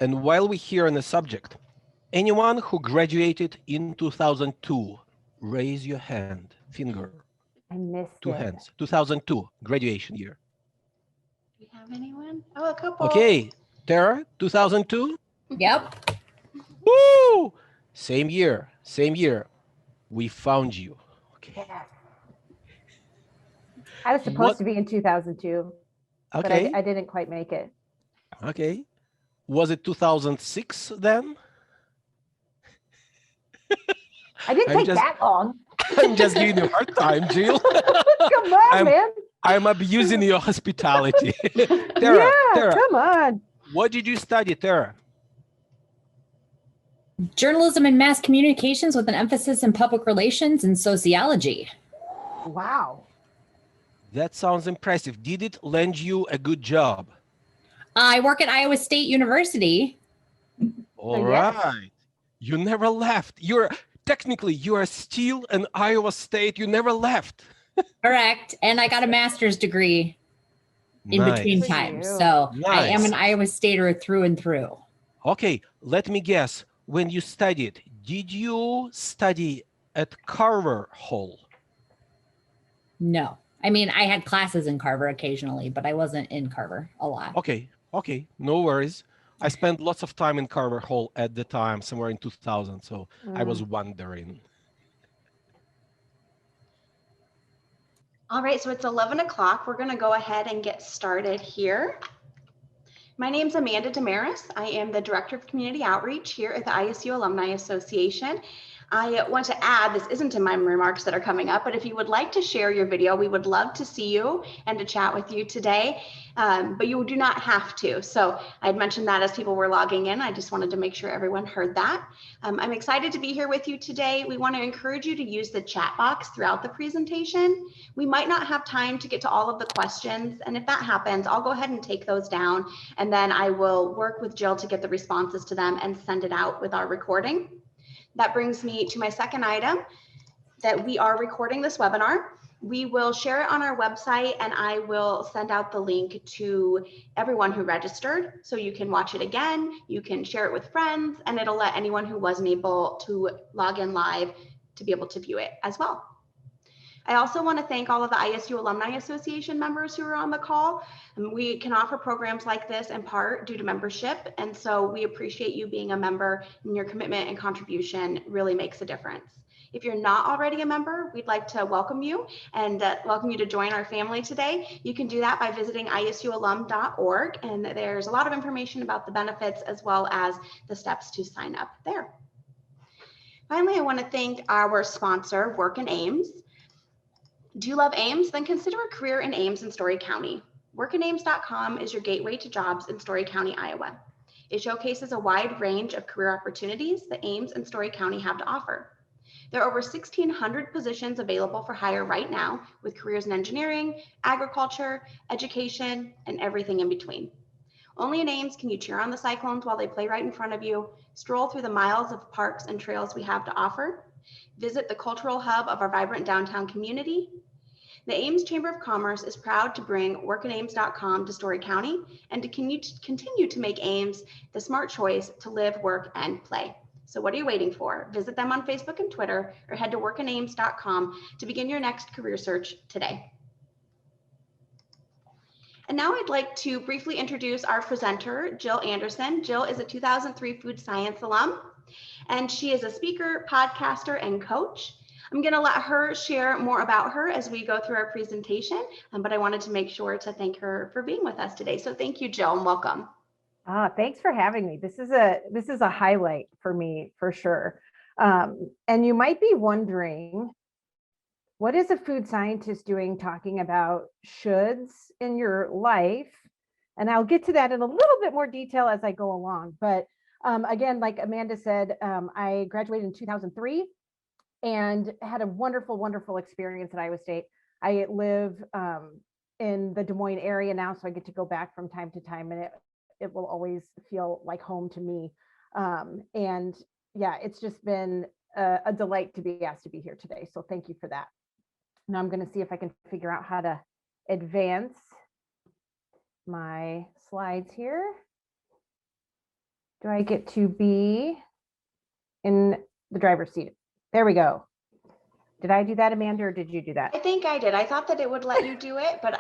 And while we're here on the subject, anyone who graduated in 2002, raise your hand, finger. I missed Two it. hands. 2002, graduation year. Do we have anyone? Oh, a couple. Okay, Tara, 2002? Yep. Woo! Same year, same year. We found you. Okay. Yeah. I was supposed to be in 2002, but Okay, I didn't quite make it. okay. Was it 2006 then? I didn't I'm take just- that long. I'm just giving you a hard time, Jill. Come on, man. I'm abusing your hospitality. Tara, Tara, come on. what did you study, Tara? Journalism and mass communications with an emphasis in public relations and sociology. Wow. That sounds impressive. Did it land you a good job? I work at Iowa State University. All Yes. right. You never left. Technically, you are still in Iowa State. You never left. Correct. And I got a master's degree in between Nice. times. Good for So you. I am Nice. an Iowa Stater through and through. Okay, let me guess. When you studied, did you study at Carver Hall? No. I mean, I had classes in Carver occasionally, but I wasn't in Carver a lot. Okay, no worries. I spent lots of time in Carver Hall at the time, somewhere in 2000, so I was wondering. All right, so it's 11 o'clock. We're going to go ahead and get started here. My name is Amanda Damaris. I am the Director of Community Outreach here at the ISU Alumni Association. I want to add, this isn't in my remarks that are coming up, but if you would like to share your video, we would love to see you and to chat with you today, but you do not have to. So I'd mentioned that as people were logging in. I just wanted to make sure everyone heard that. I'm excited to be here with you today. We want to encourage you to use the chat box throughout the presentation. We might not have time to get to all of the questions, and if that happens, I'll go ahead and take those down, and then I will work with Jill to get the responses to them and send it out with our recording. That brings me to my second item, that we are recording this webinar. We will share it on our website, and I will send out the link to everyone who registered. So you can watch it again, you can share it with friends, and it'll let anyone who wasn't able to log in live to be able to view it as well. I also want to thank all of the ISU Alumni Association members who are on the call. We can offer programs like this in part due to membership, and so we appreciate you being a member, and your commitment and contribution really makes a difference. If you're not already a member, we'd like to welcome you and welcome you to join our family today. You can do that by visiting isualum.org, and there's a lot of information about the benefits as well as the steps to sign up there. Finally, I want to thank our sponsor, Work in Ames. Do you love Ames? Then consider a career in Ames in Story County. Workinames.com is your gateway to jobs in Story County, Iowa. It showcases a wide range of career opportunities that Ames and Story County have to offer. There are over 1,600 positions available for hire right now, with careers in engineering, agriculture, education, and everything in between. Only in Ames can you cheer on the Cyclones while they play right in front of you, stroll through the miles of parks and trails we have to offer, visit the cultural hub of our vibrant downtown community. The Ames Chamber of Commerce is proud to bring workinames.com to Story County and to continue to make Ames the smart choice to live, work, and play. So what are you waiting for? Visit them on Facebook and Twitter, or head to workinames.com to begin your next career search today. And now I'd like to briefly introduce our presenter, Jill Andersen. Jill is a 2003 food science alum, and she is a speaker, podcaster, and coach. I'm going to let her share more about her as we go through our presentation, but I wanted to make sure to thank her for being with us today. So thank you, Jill, and welcome. Thanks for having me. This is a highlight for me, for sure. And you might be wondering, what is a food scientist doing talking about shoulds in your life? And I'll get to that in a little bit more detail as I go along. But again, like Amanda said, I graduated in 2003 and had a wonderful, wonderful experience at Iowa State. I live in the Des Moines area now, so I get to go back from time to time, and it will always feel like home to me. And yeah, it's just been a delight to be asked to be here today. So thank you for that. Now I'm going to see if I can figure out how to advance my slides here. Do I get to be in the driver's seat? There we go. Did I do that, Amanda, or did you do that? I think I did. I thought that it would let you do it, but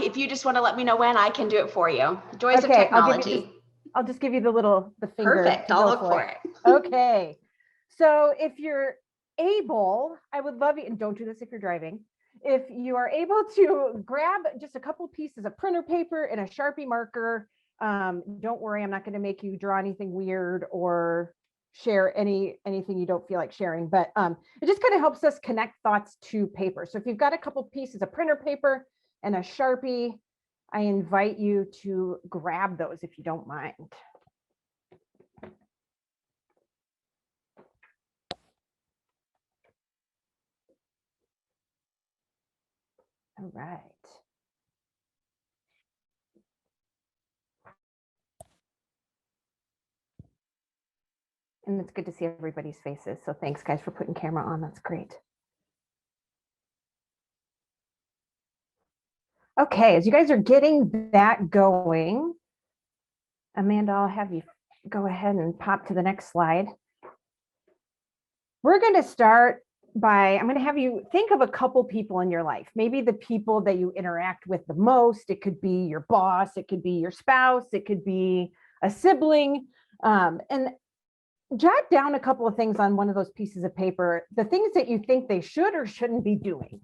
if you just want to let me know when, I can do it for you. Joys of Okay, technology. I'll just give you the finger. Perfect. I'll look for it. Okay. So if you're able, I would love you, and don't do this if you're driving. If you are able to grab just a couple pieces of printer paper and a Sharpie marker, don't worry, I'm not going to make you draw anything weird or share anything you don't feel like sharing, but it just kind of helps us connect thoughts to paper. So if you've got a couple pieces of printer paper and a Sharpie, I invite you to grab those if you don't mind. All right. And it's good to see everybody's faces. So thanks guys for putting camera on. That's great. Okay, as you guys are getting that going, Amanda, I'll have you go ahead and pop to the next slide. We're going to start by, I'm going to have you think of a couple people in your life, maybe the people that you interact with the most. It could be your boss, it could be your spouse, it could be a sibling, and jot down a couple of things on one of those pieces of paper, the things that you think they should or shouldn't be doing.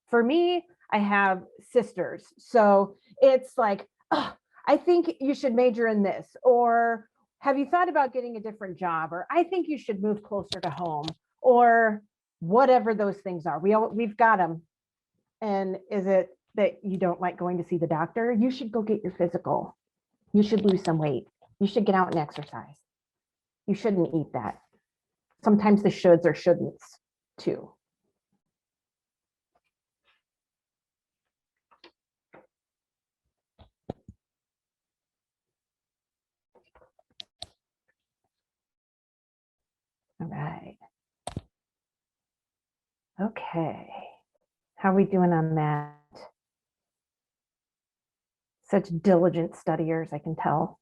For me, I have sisters. So it's like, oh, I think you should major in this, or have you thought about getting a different job? Or I think you should move closer to home, or whatever those things are. We've got them. And is it that you don't like going to see the doctor? You should go get your physical. You should lose some weight. You should get out and exercise. You shouldn't eat that. Sometimes the shoulds or shouldn'ts too. All right. Okay. How are we doing on that? Such diligent studiers, I can tell.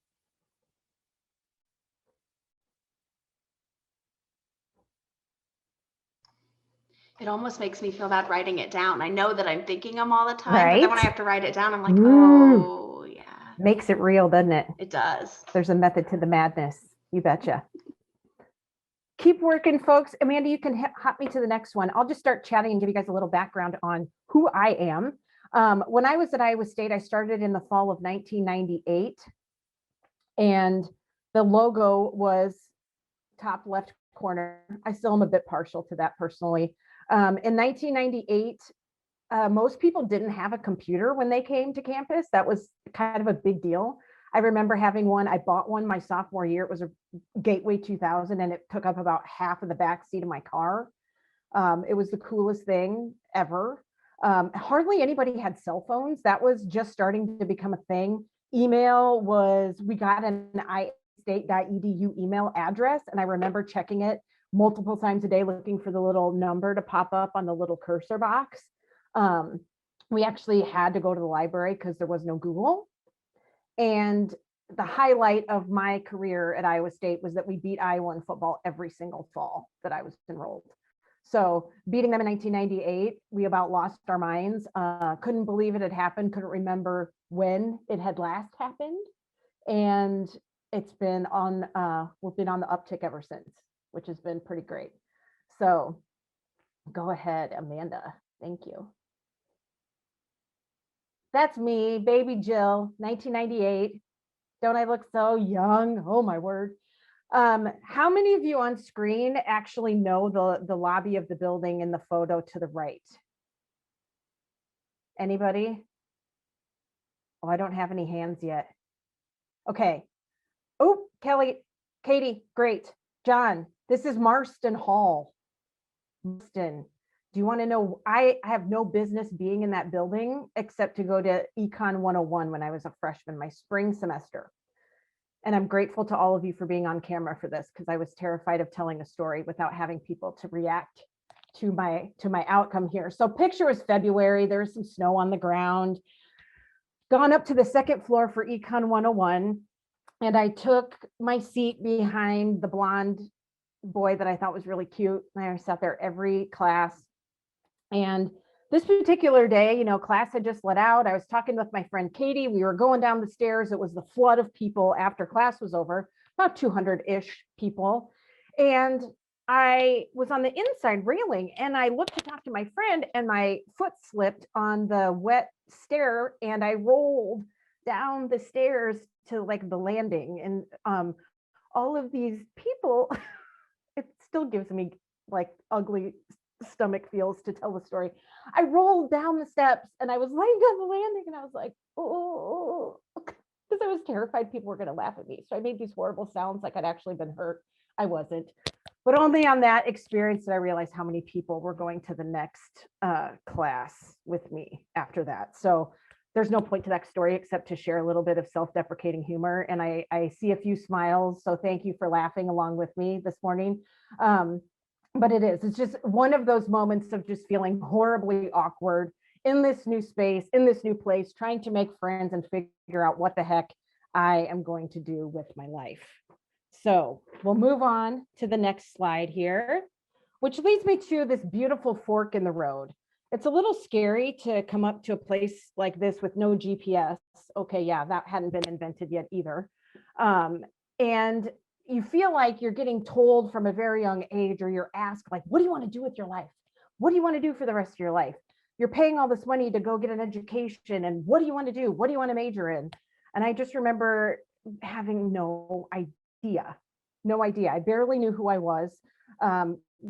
It almost makes me feel bad writing it down. I know that I'm thinking them all the time, Right? but then when I have to write it down, I'm like, oh, yeah. Makes it real, doesn't it? It does. There's a method to the madness. You betcha. Keep working, folks. Amanda, you can hop me to the next one. I'll just start chatting and give you guys a little background on who I am. When I was at Iowa State, I started in the fall of 1998, and the logo was top left corner. I still am a bit partial to that personally. In 1998, most people didn't have a computer when they came to campus. That was kind of a big deal. I remember having one. I bought one my sophomore year. It was a Gateway 2000, and it took up about half of the back seat of my car. It was the coolest thing ever. Hardly anybody had cell phones. That was just starting to become a thing. Email was, we got an istate.edu email address, and I remember checking it multiple times a day, looking for the little number to pop up on the little cursor box. We actually had to go to the library because there was no Google. And the highlight of my career at Iowa State was that we beat Iowa in football every single fall that I was enrolled. So beating them in 1998, we about lost our minds. Couldn't believe it had happened. Couldn't remember when it had last happened. And it's been on, we've been on the uptick ever since, which has been pretty great. So go ahead, Amanda. Thank you. That's me, baby Jill, 1998. Don't I look so young? Oh my word. How many of you on screen actually know the lobby of the building in the photo to the right? Anybody? Oh, I don't have any hands yet. Okay. Oh, Kelly, Katie, great. John, this is Marston Hall. Marston. Do you want to know, I have no business being in that building except to go to Econ 101 when I was a freshman, my spring semester. And I'm grateful to all of you for being on camera for this, because I was terrified of telling a story without having people to react to my outcome here. So picture was February, there was some snow on the ground. Gone up to the second floor for Econ 101. And I took my seat behind the blonde boy that I thought was really cute. And I sat there every class. And this particular day, you know, class had just let out. I was talking with my friend Katie. We were going down the stairs. It was the flood of people after class was over, about 200-ish people. And I was on the inside railing and I looked to talk to my friend and my foot slipped on the wet stair and I rolled down the stairs to like the landing. And all of these people, it still gives me like ugly stomach feels to tell the story. I rolled down the steps and I was laying on the landing and I was like, oh, because I was terrified people were going to laugh at me. So I made these horrible sounds like I'd actually been hurt. I wasn't. But only on that experience did I realize how many people were going to the next class with me after that. So there's no point to that story except to share a little bit of self-deprecating humor. And I see a few smiles. So thank you for laughing along with me this morning. But it's just one of those moments of just feeling horribly awkward in this new space, in this new place, trying to make friends and figure out what the heck I am going to do with my life. So we'll move on to the next slide here, which leads me to this beautiful fork in the road. It's a little scary to come up to a place like this with no GPS. Okay, yeah, that hadn't been invented yet either. And you feel like you're getting told from a very young age, or you're asked like, what do you want to do with your life? What do you want to do for the rest of your life? You're paying all this money to go get an education. And what do you want to do? What do you want to major in? And I just remember having no idea. I barely knew who I was.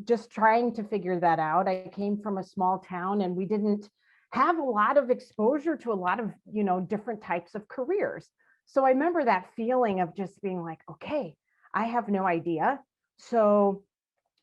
Just trying to figure that out. I came from a small town and we didn't have a lot of exposure to a lot of, you know, different types of careers. So I remember that feeling of just being like, okay, I have no idea. So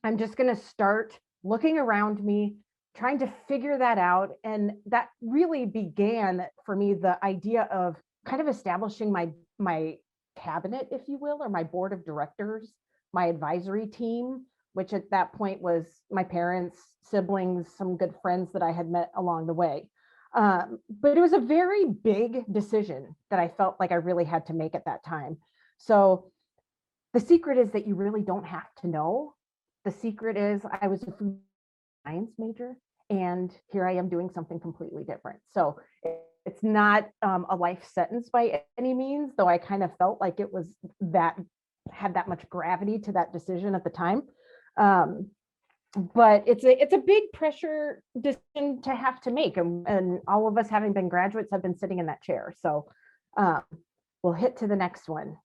I'm just going to start looking around me, trying to figure that out. And that really began for me the idea of kind of establishing my cabinet, if you will, or my board of directors, my advisory team, which at that point was my parents, siblings, some good friends that I had met along the way. But it was a very big decision that I felt like I really had to make at that time. So the secret is that you really don't have to know. The secret is I was a food science major and here I am doing something completely different. So it's not a life sentence by any means, though I kind of felt like it was that had that much gravity to that decision at the time. But it's a big pressure decision to have to make. And all of us having been graduates have been sitting in that chair. So we'll hit to the next one.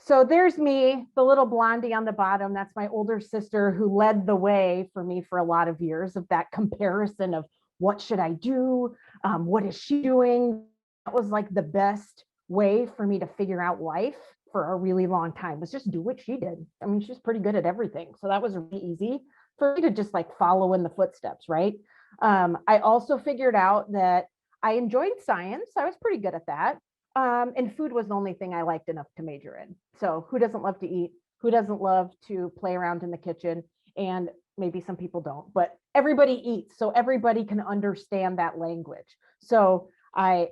So there's me, the little blondie on the bottom. That's my older sister who led the way for me for a lot of years of that comparison of what should I do? What is she doing? That was like the best way for me to figure out life for a really long time, was just do what she did. I mean, she's pretty good at everything. So that was really easy for me to just like follow in the footsteps, right? I also figured out that I enjoyed science. I was pretty good at that. And food was the only thing I liked enough to major in. So who doesn't love to eat? Who doesn't love to play around in the kitchen? And maybe some people don't, but everybody eats. So everybody can understand that language. So I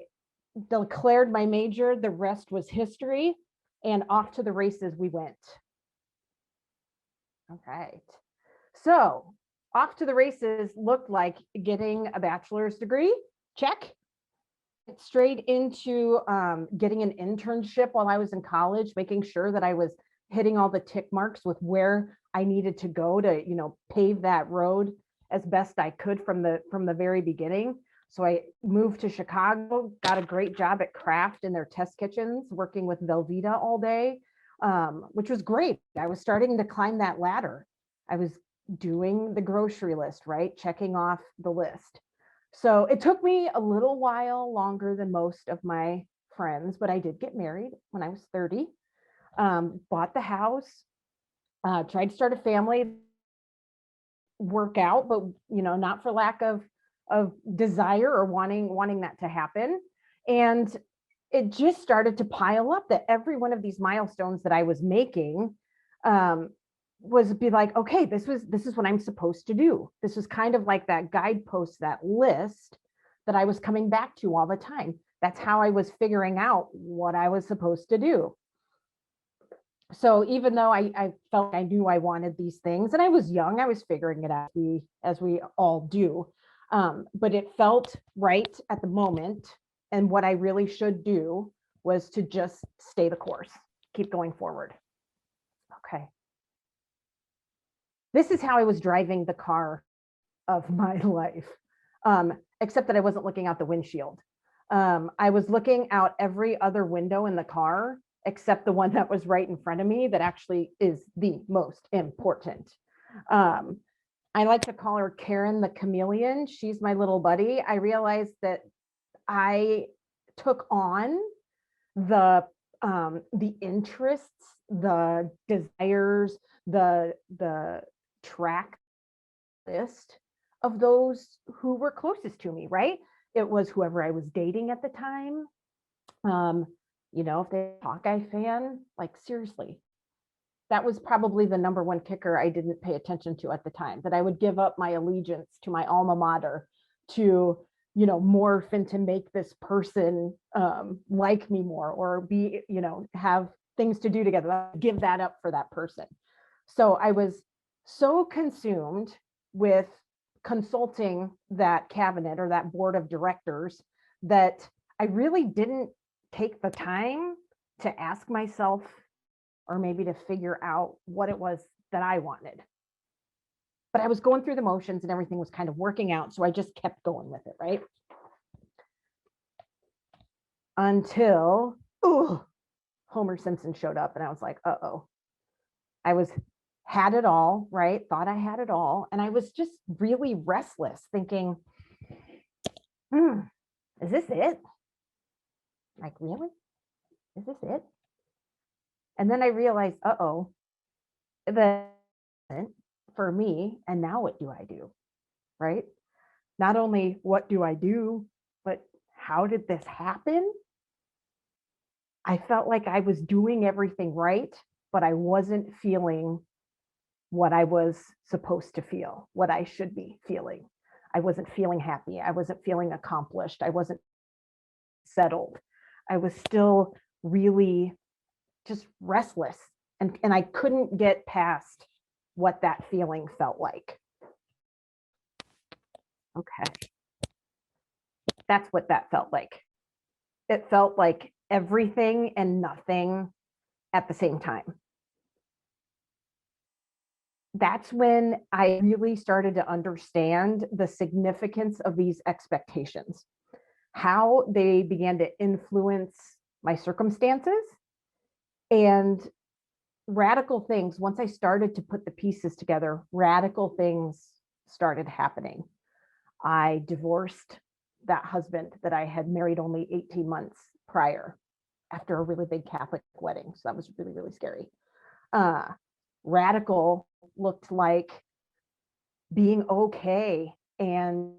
declared my major, the rest was history, and off to the races we went. All right. So off to the races looked like getting a bachelor's degree, check. Straight into getting an internship while I was in college, making sure that I was hitting all the tick marks with where I needed to go to, you know, pave that road as best I could from the very beginning. So I moved to Chicago, got a great job at Kraft in their test kitchens, working with Velveeta all day, which was great. I was starting to climb that ladder. I was doing the grocery list, right? Checking off the list. So it took me a little while longer than most of my friends, but I did get married when I was 30, bought the house, tried to start a family, work out, but you know, not for lack of desire or wanting that to happen. And it just started to pile up that every one of these milestones that I was making was be like, okay, this is what I'm supposed to do. This was kind of like that guidepost, that list that I was coming back to all the time. That's how I was figuring out what I was supposed to do. So even though I felt I knew I wanted these things, and I was young, I was figuring it out, as we all do. But it felt right at the moment. And what I really should do was to just stay the course, keep going forward. Okay. This is how I was driving the car of my life, except that I wasn't looking out the windshield. I was looking out every other window in the car, except the one that was right in front of me that actually is the most important. I like to call her Karen the chameleon. She's my little buddy. I realized that I took on the interests, the desires, the track list of those who were closest to me, right? It was whoever I was dating at the time. You know, if they're a Hawkeye fan, like seriously, that was probably the number one kicker I didn't pay attention to at the time, that I would give up my allegiance to my alma mater to, you know, morph into make this person like me more, or be, you know, have things to do together. I'd give that up for that person. So I was so consumed with consulting that cabinet or that board of directors that I really didn't take the time to ask myself, or maybe to figure out what it was that I wanted. But I was going through the motions and everything was kind of working out. So I just kept going with it, right? Until Homer Simpson showed up and I was like, uh-oh. I had it all, right? Thought I had it all. And I was just really restless, thinking, is this it? Like, really? Is this it? And then I realized, uh-oh, that for me, and now what do I do, right? Not only what do I do, but how did this happen? I felt like I was doing everything right, but I wasn't feeling what I was supposed to feel, what I should be feeling. I wasn't feeling happy. I wasn't feeling accomplished. I wasn't settled. I was still really just restless, and I couldn't get past what that feeling felt like. Okay. That's what that felt like. It felt like everything and nothing at the same time. That's when I really started to understand the significance of these expectations, how they began to influence my circumstances, and radical things. Once I started to put the pieces together, radical things started happening. I divorced that husband that I had married only 18 months prior, after a really big Catholic wedding. So that was really, really scary. Radical looked like being okay and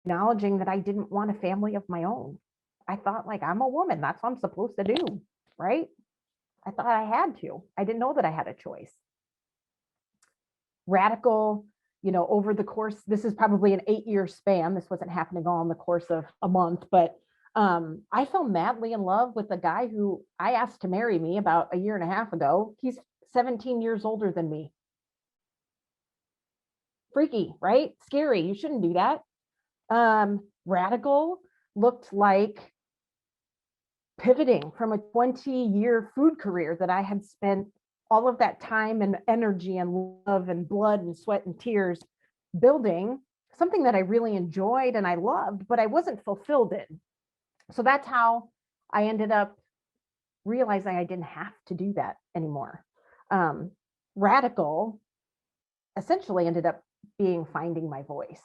acknowledging that I didn't want a family of my own. I thought, like, I'm a woman, that's what I'm supposed to do, right? I thought I had to. I didn't know that I had a choice. Radical, you know, over the course, this is probably an 8-year span. This wasn't happening all in the course of a month, but I fell madly in love with a guy who I asked to marry me about 1.5 years ago. He's 17 years older than me. Freaky, right? Scary. You shouldn't do that. Radical looked like pivoting from a 20-year food career that I had spent all of that time and energy and love and blood and sweat and tears building, something that I really enjoyed and I loved, but I wasn't fulfilled in. So that's how I ended up realizing I didn't have to do that anymore. Radical essentially ended up being finding my voice.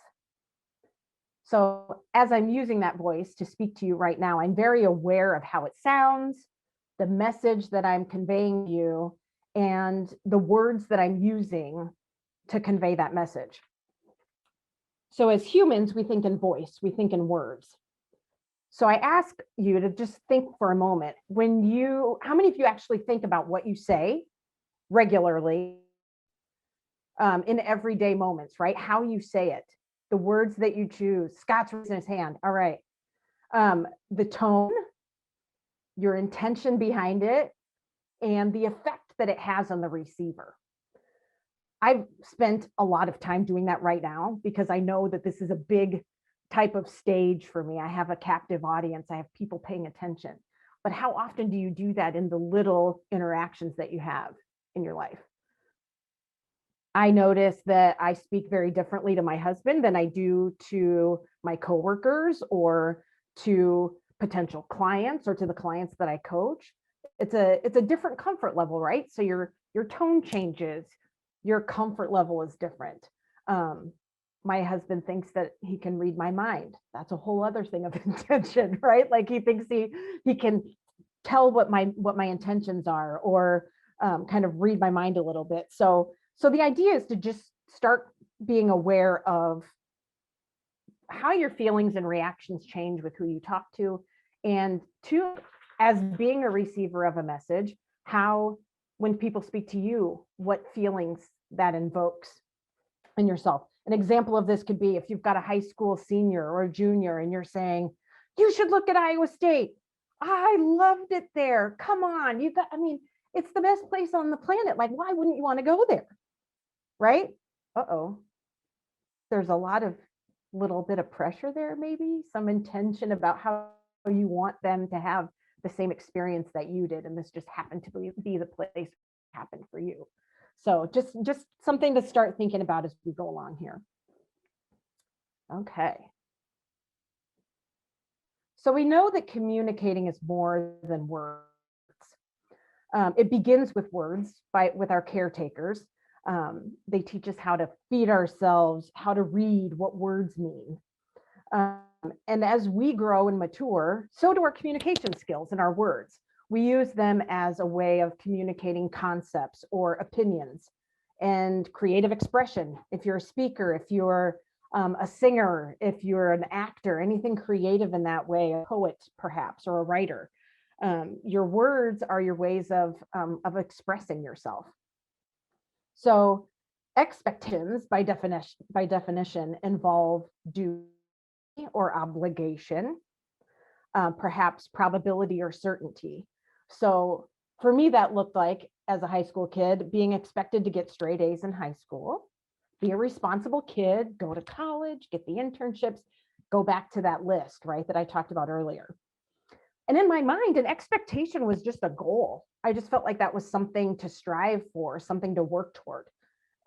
So as I'm using that voice to speak to you right now, I'm very aware of how it sounds, the message that I'm conveying to you, and the words that I'm using to convey that message. So as humans, we think in voice, we think in words. So I ask you to just think for a moment, how many of you actually think about what you say regularly in everyday moments, right? How you say it, the words that you choose. Scott's raising his hand. All right. The tone, your intention behind it, and the effect that it has on the receiver. I've spent a lot of time doing that right now because I know that this is a big type of stage for me. I have a captive audience. I have people paying attention. But how often do you do that in the little interactions that you have in your life? I notice that I speak very differently to my husband than I do to my coworkers or to potential clients or to the clients that I coach. It's a different comfort level, right? So your tone changes, your comfort level is different. My husband thinks that he can read my mind. That's a whole other thing of intention, right? Like he thinks he can tell what my intentions are, or kind of read my mind a little bit. So the idea is to just start being aware of how your feelings and reactions change with who you talk to, and two, as being a receiver of a message, how when people speak to you, what feelings that invokes in yourself. An example of this could be if you've got a high school senior or a junior and you're saying, you should look at Iowa State. I loved it there. Come on, it's the best place on the planet. Like, why wouldn't you want to go there? Right? Uh-oh. There's a lot of little bit of pressure there, maybe some intention about how you want them to have the same experience that you did. And this just happened to be the place that happened for you. So just something to start thinking about as we go along here. Okay. So we know that communicating is more than words. It begins with words with our caretakers. They teach us how to feed ourselves, how to read what words mean. And as we grow and mature, so do our communication skills and our words. We use them as a way of communicating concepts or opinions and creative expression. If you're a speaker, if you're a singer, if you're an actor, anything creative in that way, a poet perhaps, or a writer, your words are your ways of expressing yourself. So expectations by definition involve duty or obligation, perhaps probability or certainty. So for me, that looked like, as a high school kid, being expected to get straight A's in high school, be a responsible kid, go to college, get the internships, go back to that list, right, that I talked about earlier. And in my mind, an expectation was just a goal. I just felt like that was something to strive for, something to work toward,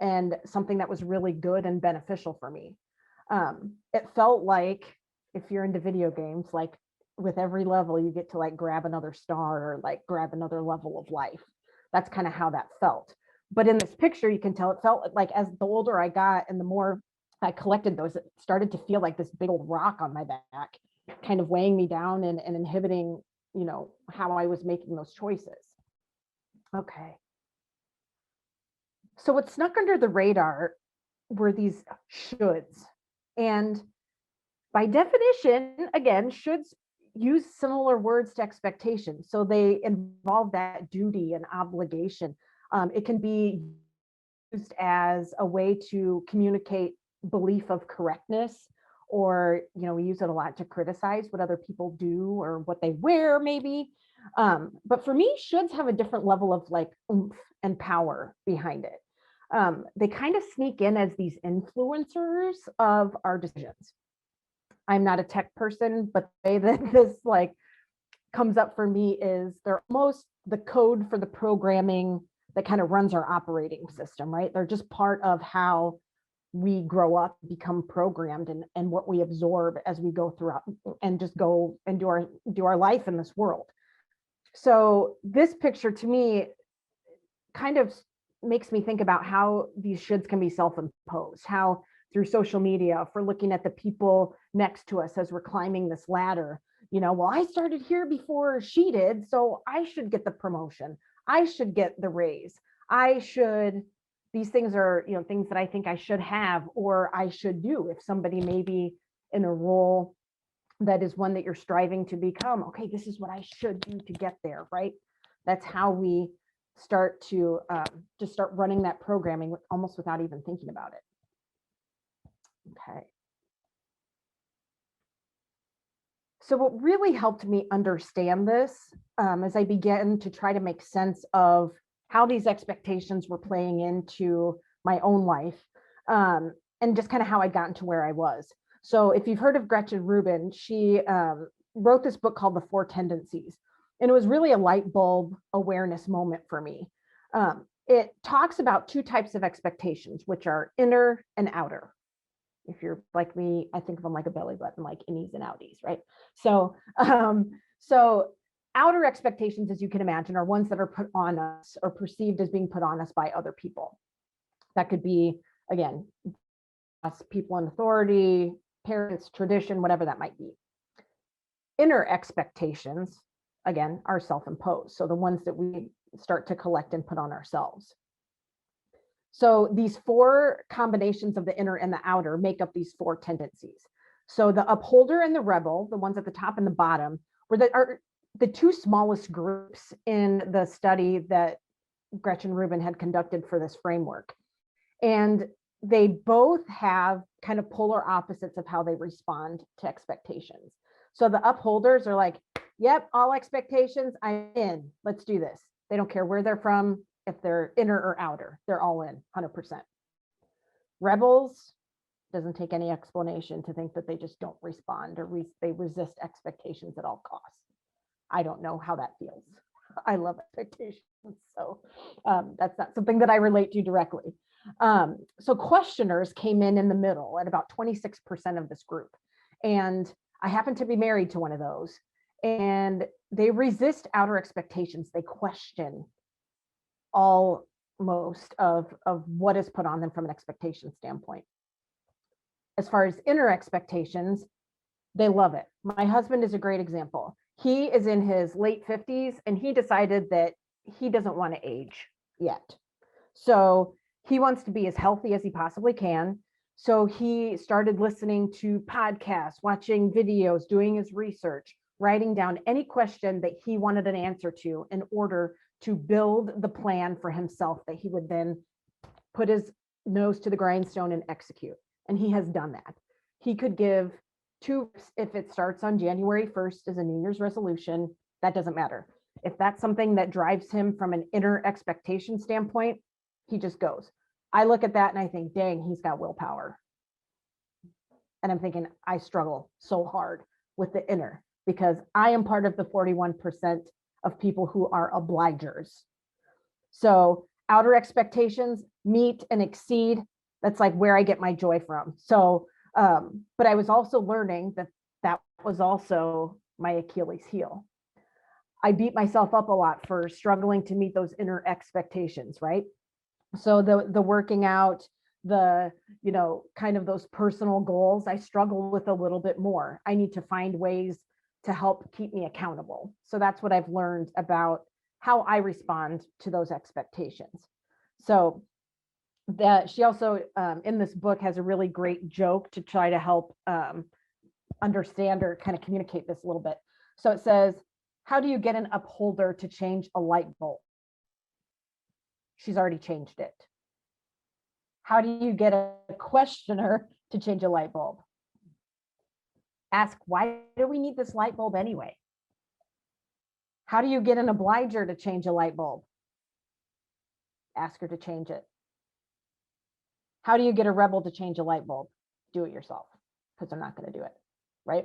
and something that was really good and beneficial for me. It felt like, if you're into video games, like with every level, you get to like grab another star or like grab another level of life. That's kind of how that felt. But in this picture, you can tell it felt like as the older I got and the more I collected those, it started to feel like this big old rock on my back, kind of weighing me down and inhibiting, how I was making those choices. Okay. So what snuck under the radar were these shoulds. And by definition, again, shoulds use similar words to expectation. So they involve that duty and obligation. It can be used as a way to communicate belief of correctness, or, we use it a lot to criticize what other people do or what they wear, maybe. But for me, shoulds have a different level of like oomph and power behind it. They kind of sneak in as these influencers of our decisions. I'm not a tech person, but the way that this like comes up for me is they're almost the code for the programming that kind of runs our operating system, right? They're just part of how we grow up, become programmed, and what we absorb as we go throughout and just go and do our life in this world. So this picture to me kind of makes me think about how these shoulds can be self-imposed, how through social media, if we're looking at the people next to us as we're climbing this ladder, well, I started here before she did, so I should get the promotion. I should get the raise. These things are, things that I think I should have, or I should do. If somebody may be in a role that is one that you're striving to become, okay, this is what I should do to get there, right? That's how we start to just start running that programming almost without even thinking about it. Okay. So what really helped me understand this as I began to try to make sense of how these expectations were playing into my own life, and just kind of how I'd gotten to where I was. So if you've heard of Gretchen Rubin, she wrote this book called The Four Tendencies. And it was really a light bulb awareness moment for me. It talks about two types of expectations, which are inner and outer. If you're like me, I think of them like a belly button, like innies and outies, right? So, so outer expectations, as you can imagine, are ones that are put on us or perceived as being put on us by other people. That could be, again, us, people in authority, parents, tradition, whatever that might be. Inner expectations, again, are self-imposed. So the ones that we start to collect and put on ourselves. So these four combinations of the inner and the outer make up these four tendencies. So the upholder and the rebel, the ones at the top and the bottom, are the two smallest groups in the study that Gretchen Rubin had conducted for this framework. And they both have kind of polar opposites of how they respond to expectations. So the upholders are like, yep, all expectations, I'm in, let's do this. They don't care where they're from, if they're inner or outer, they're all in 100%. Rebels, doesn't take any explanation to think that they just don't respond or they resist expectations at all costs. I don't know how that feels. I love expectations. So that's not something that I relate to directly. So questioners came in the middle at about 26% of this group. And I happen to be married to one of those. And they resist outer expectations. They question almost of what is put on them from an expectation standpoint. As far as inner expectations, they love it. My husband is a great example. He is in his late 50s and he decided that he doesn't want to age yet. So he wants to be as healthy as he possibly can. So he started listening to podcasts, watching videos, doing his research, writing down any question that he wanted an answer to in order to build the plan for himself that he would then put his nose to the grindstone and execute. And he has done that. He could give two, if it starts on January 1st as a New Year's resolution, that doesn't matter. If that's something that drives him from an inner expectation standpoint, he just goes. I look at that and I think, dang, he's got willpower. And I'm thinking, I struggle so hard with the inner because I am part of the 41% of people who are obligers. So outer expectations meet and exceed. That's like where I get my joy from. So, but I was also learning that that was also my Achilles heel. I beat myself up a lot for struggling to meet those inner expectations, right? So the working out, the, you know, kind of those personal goals, I struggle with a little bit more. I need to find ways to help keep me accountable. So that's what I've learned about how I respond to those expectations. So that she also in this book has a really great joke to try to help understand or kind of communicate this a little bit. So it says, how do you get an upholder to change a light bulb? She's already changed it. How do you get a questioner to change a light bulb? Ask, why do we need this light bulb anyway? How do you get an obliger to change a light bulb? Ask her to change it. How do you get a rebel to change a light bulb? Do it yourself, because they're not going to do it, right?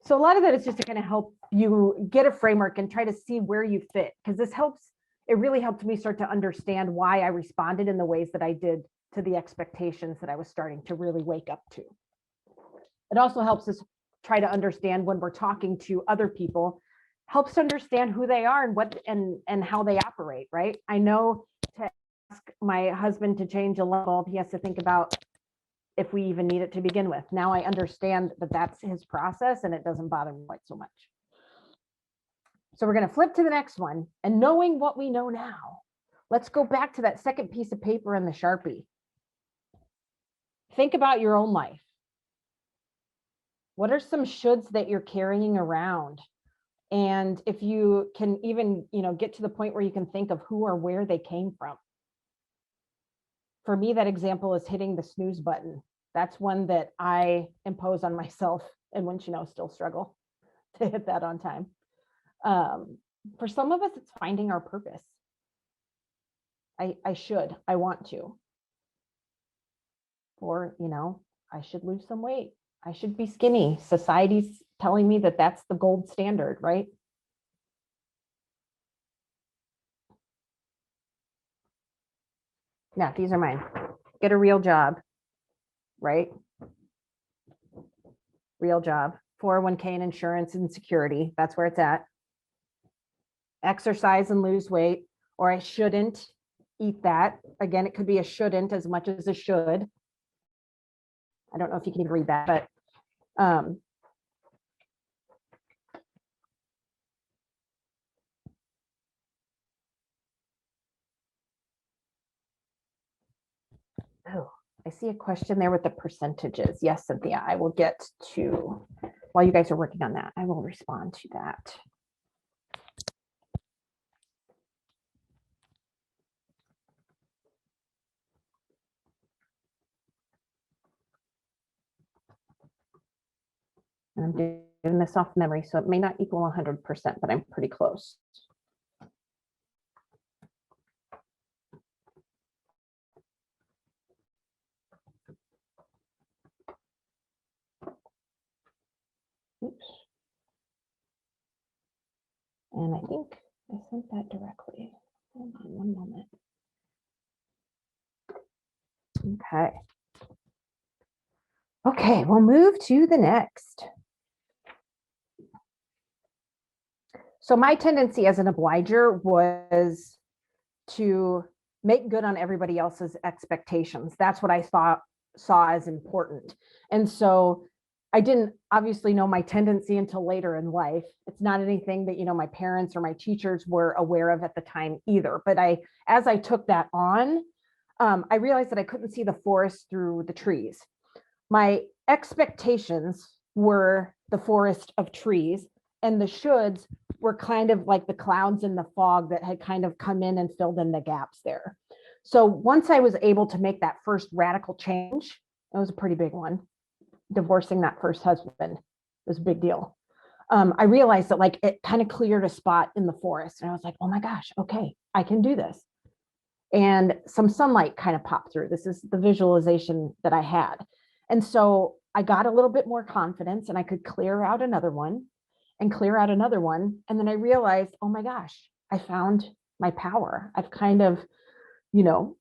So a lot of that is just to kind of help you get a framework and try to see where you fit, because this helps. It really helped me start to understand why I responded in the ways that I did to the expectations that I was starting to really wake up to. It also helps us try to understand when we're talking to other people, helps to understand who they are and what and how they operate, right? I know to ask my husband to change a light bulb, he has to think about if we even need it to begin with. Now I understand that that's his process and it doesn't bother me quite so much. So we're going to flip to the next one, and knowing what we know now, let's go back to that second piece of paper and the Sharpie. Think about your own life. What are some shoulds that you're carrying around? And if you can even, get to the point where you can think of who or where they came from. For me, that example is hitting the snooze button. That's one that I impose on myself and wouldn't you know, still struggle to hit that on time. For some of us, it's finding our purpose. I want to. Or, you know, I should lose some weight. I should be skinny. Society's telling me that that's the gold standard, right? Yeah, these are mine. Get a real job, right? Real job. 401k and insurance and security. That's where it's at. Exercise and lose weight, or I shouldn't eat that. Again, it could be a shouldn't as much as a should. I don't know if you can even read that, but oh, I see a question there with the percentages. Yes, Cynthia, I will get to, while you guys are working on that, I will respond to that. And I'm doing this off memory, so it may not equal 100%, but I'm pretty close. Oops. And I think I sent that directly. Hold on one moment. Okay. Okay, we'll move to the next. So my tendency as an obliger was to make good on everybody else's expectations. That's what I saw as important. And so I didn't obviously know my tendency until later in life. It's not anything that, you know, my parents or my teachers were aware of at the time either. But as I took that on, I realized that I couldn't see the forest through the trees. My expectations were the forest of trees, and the shoulds were kind of like the clouds in the fog that had kind of come in and filled in the gaps there. So once I was able to make that first radical change, it was a pretty big one. Divorcing that first husband was a big deal. I realized that like it kind of cleared a spot in the forest, and I was like, oh my gosh, okay, I can do this. And some sunlight kind of popped through. This is the visualization that I had. And so I got a little bit more confidence, and I could clear out another one and clear out another one. And then I realized, oh my gosh, I found my power. I've kind of, you know,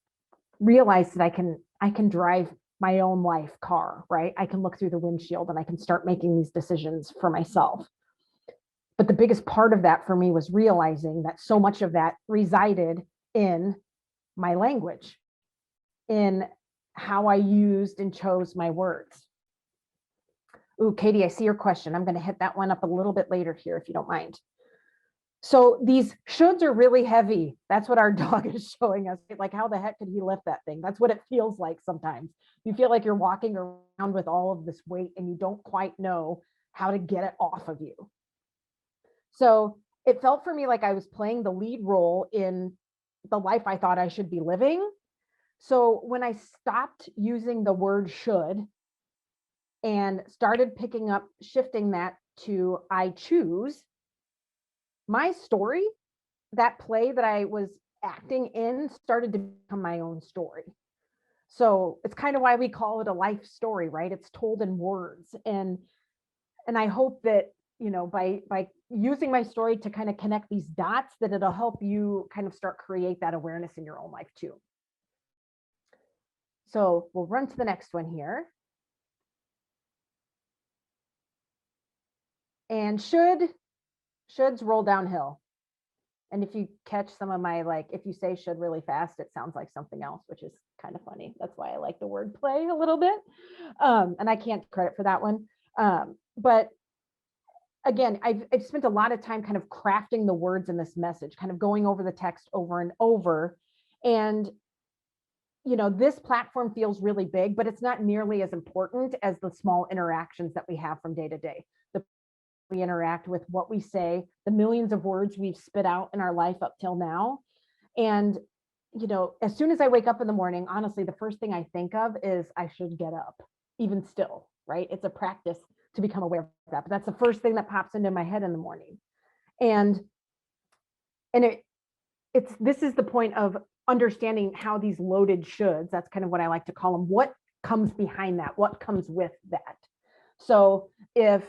realized that I can drive my own life car, right? I can look through the windshield and I can start making these decisions for myself. But the biggest part of that for me was realizing that so much of that resided in my language, in how I used and chose my words. Ooh, Katie, I see your question. I'm going to hit that one up a little bit later here, if you don't mind. So these shoulds are really heavy. That's what our dog is showing us. Like, how the heck could he lift that thing? That's what it feels like sometimes. You feel like you're walking around with all of this weight and you don't quite know how to get it off of you. So it felt for me like I was playing the lead role in the life I thought I should be living. So when I stopped using the word should and started shifting that to I choose, my story, that play that I was acting in, started to become my own story. So it's kind of why we call it a life story, right? It's told in words. And I hope that, you know, by using my story to kind of connect these dots, that it'll help you kind of start create that awareness in your own life too. So we'll run to the next one here. And shoulds roll downhill. And if you catch some of my, like, if you say should really fast, it sounds like something else, which is kind of funny. That's why I like the word play a little bit. And I can't credit for that one. But again, I've spent a lot of time kind of crafting the words in this message, kind of going over the text over and over. And, you know, this platform feels really big, but it's not nearly as important as the small interactions that we have from day to day. We interact with, what we say, the millions of words we've spit out in our life up till now. And, you know, as soon as I wake up in the morning, honestly, the first thing I think of is I should get up, even still, right? It's a practice to become aware of that. But that's the first thing that pops into my head in the morning. And this is the point of understanding how these loaded shoulds, that's kind of what I like to call them, what comes behind that, what comes with that. So if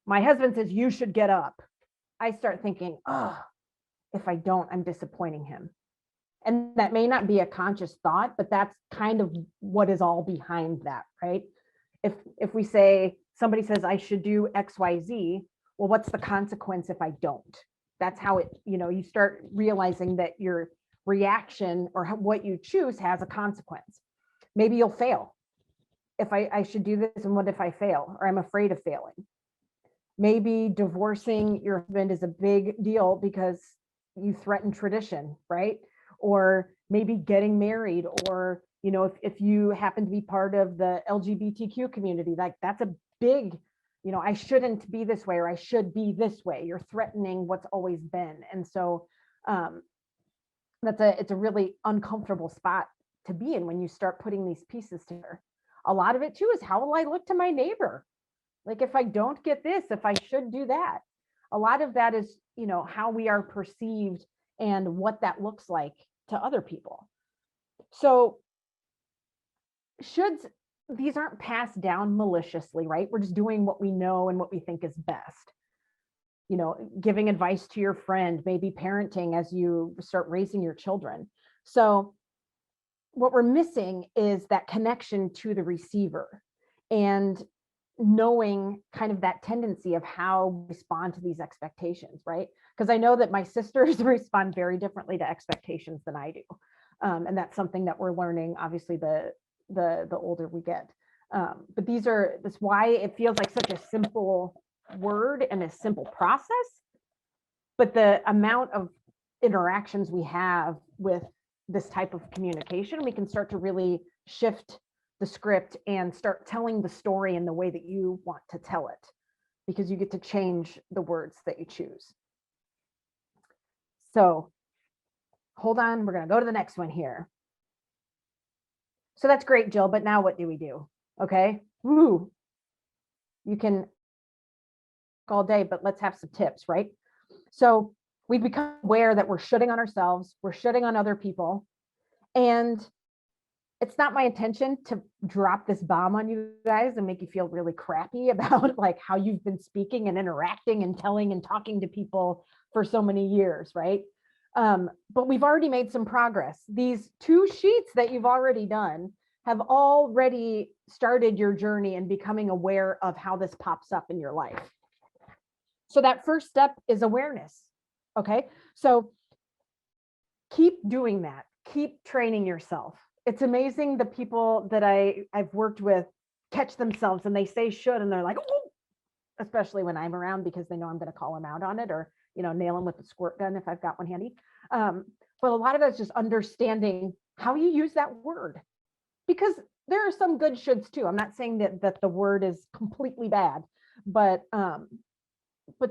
my husband says, you should get up, I start thinking, oh, if I don't, I'm disappointing him. And that may not be a conscious thought, but that's kind of what is all behind that, right? If we say, somebody says I should do X, Y, Z, well, what's the consequence if I don't? That's how it, you start realizing that your reaction or what you choose has a consequence. Maybe you'll fail. If I should do this, and what if I fail? Or I'm afraid of failing. Maybe divorcing your husband is a big deal because you threaten tradition, right? Or maybe getting married, or, if you happen to be part of the LGBTQ community, like that's a big, I shouldn't be this way, or I should be this way. You're threatening what's always been. And so it's a really uncomfortable spot to be in when you start putting these pieces together. A lot of it too is, how will I look to my neighbor? Like if I don't get this, if I should do that. A lot of that is, how we are perceived and what that looks like to other people. So shoulds, these aren't passed down maliciously, right? We're just doing what we know and what we think is best. Giving advice to your friend, maybe parenting as you start raising your children. So what we're missing is that connection to the receiver and knowing kind of that tendency of how we respond to these expectations, right? Because I know that my sisters respond very differently to expectations than I do. And that's something that we're learning, obviously, the older we get. But that's why it feels like such a simple word and a simple process. But the amount of interactions we have with this type of communication, we can start to really shift the script and start telling the story in the way that you want to tell it, because you get to change the words that you choose. So hold on, we're going to go to the next one here. So that's great, Jill, but now what do we do? Okay. Woo. You can all day, but let's have some tips, right? So we become aware that we're shoulding on ourselves, we're shoulding on other people. And it's not my intention to drop this bomb on you guys and make you feel really crappy about like how you've been speaking and interacting and telling and talking to people for so many years, right? But we've already made some progress. These 2 sheets that you've already done have already started your journey in becoming aware of how this pops up in your life. So that first step is awareness. Okay, so keep doing that. Keep training yourself. It's amazing the people that I've worked with catch themselves and they say should, and they're like, oh, especially when I'm around, because they know I'm going to call them out on it, or, nail them with the squirt gun if I've got one handy. But a lot of that's just understanding how you use that word, because there are some good shoulds too. I'm not saying that the word is completely bad, but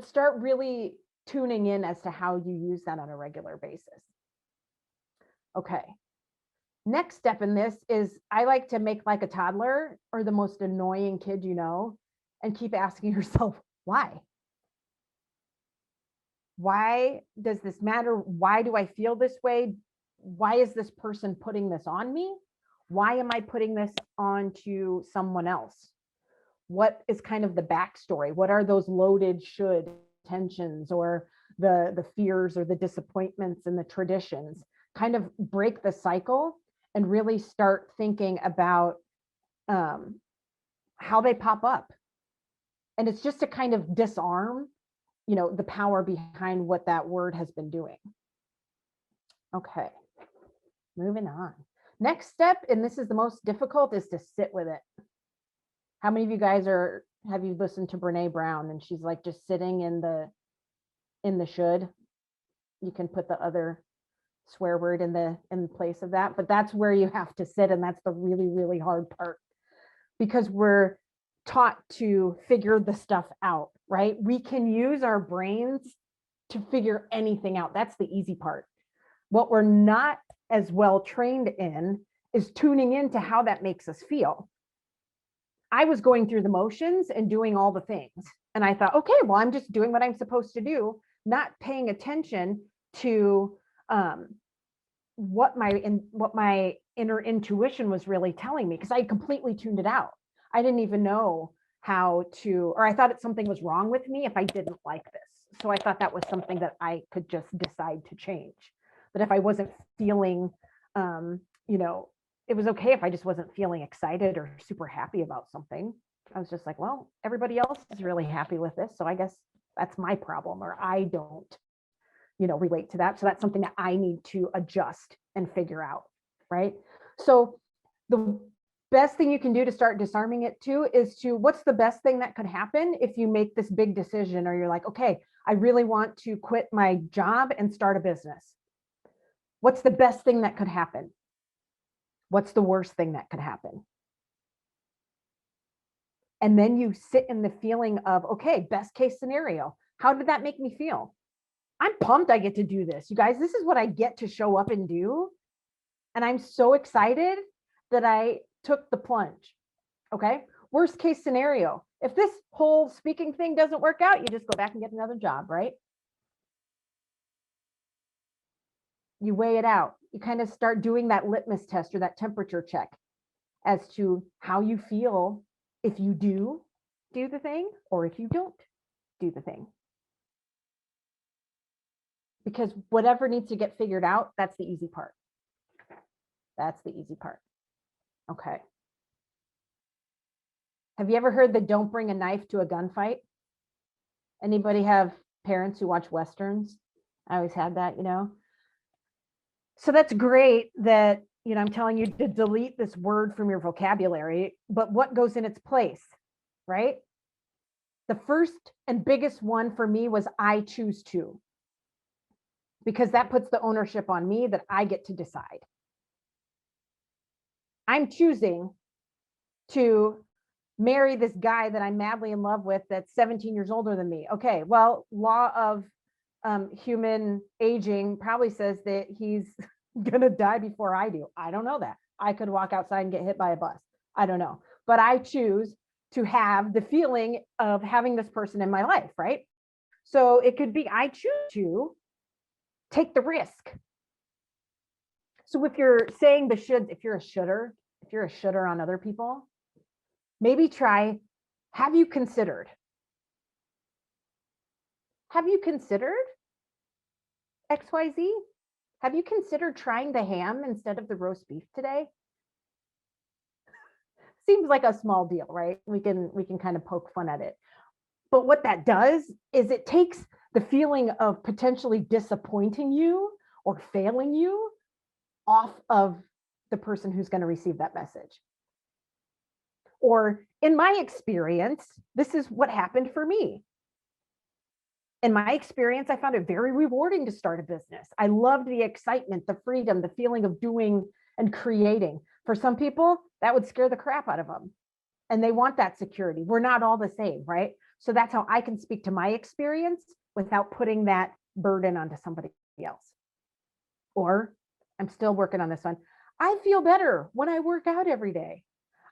start really tuning in as to how you use that on a regular basis. Okay. Next step in this is, I like to make like a toddler or the most annoying kid and keep asking yourself, why? Why does this matter? Why do I feel this way? Why is this person putting this on me? Why am I putting this onto someone else? What is kind of the backstory? What are those loaded should tensions, or the fears, or the disappointments and the traditions? Kind of break the cycle and really start thinking about how they pop up. And it's just to kind of disarm, the power behind what that word has been doing. Okay, moving on. Next step, and this is the most difficult, is to sit with it. How many of you guys have you listened to Brene Brown, and she's like just sitting in the should? You can put the other swear word in place of that, but that's where you have to sit, and that's the really, really hard part, because we're taught to figure the stuff out, right? We can use our brains to figure anything out. That's the easy part. What we're not as well trained in is tuning into how that makes us feel. I was going through the motions and doing all the things. And I thought, okay, well, I'm just doing what I'm supposed to do, not paying attention to what my inner intuition was really telling me, because I completely tuned it out. I didn't even know how to, or I thought something was wrong with me if I didn't like this. So I thought that was something that I could just decide to change. But if I wasn't feeling, it was okay if I just wasn't feeling excited or super happy about something. I was just like, well, everybody else is really happy with this, so I guess that's my problem, or I don't, relate to that. So that's something that I need to adjust and figure out, right? So the best thing you can do to start disarming it too is what's the best thing that could happen if you make this big decision, or you're like, okay, I really want to quit my job and start a business. What's the best thing that could happen? What's the worst thing that could happen? And then you sit in the feeling of, okay, best case scenario. How did that make me feel? I'm pumped I get to do this. You guys, this is what I get to show up and do. And I'm so excited that I took the plunge. Okay. Worst case scenario. If this whole speaking thing doesn't work out, you just go back and get another job, right? You weigh it out. You kind of start doing that litmus test or that temperature check as to how you feel if you do the thing or if you don't do the thing. Because whatever needs to get figured out, that's the easy part. That's the easy part. Okay. Have you ever heard the don't bring a knife to a gunfight? Anybody have parents who watch Westerns? I always had that, So that's great that, I'm telling you to delete this word from your vocabulary, but what goes in its place, right? The first and biggest one for me was I choose to, because that puts the ownership on me that I get to decide. I'm choosing to marry this guy that I'm madly in love with that's 17 years older than me. Okay, well, law of human aging probably says that he's gonna die before I do. I don't know that. I could walk outside and get hit by a bus. I don't know. But I choose to have the feeling of having this person in my life, right? So it could be I choose to take the risk. So if you're saying the should, if you're a shooter on other people, maybe try, have you considered? Have you considered XYZ? Have you considered trying the ham instead of the roast beef today? Seems like a small deal, right? We can kind of poke fun at it. But what that does is it takes the feeling of potentially disappointing you or failing you off of the person who's going to receive that message. Or in my experience, this is what happened for me. In my experience, I found it very rewarding to start a business. I loved the excitement, the freedom, the feeling of doing and creating. For some people, that would scare the crap out of them. And they want that security. We're not all the same, right? So that's how I can speak to my experience without putting that burden onto somebody else. Or I'm still working on this one. I feel better when I work out every day.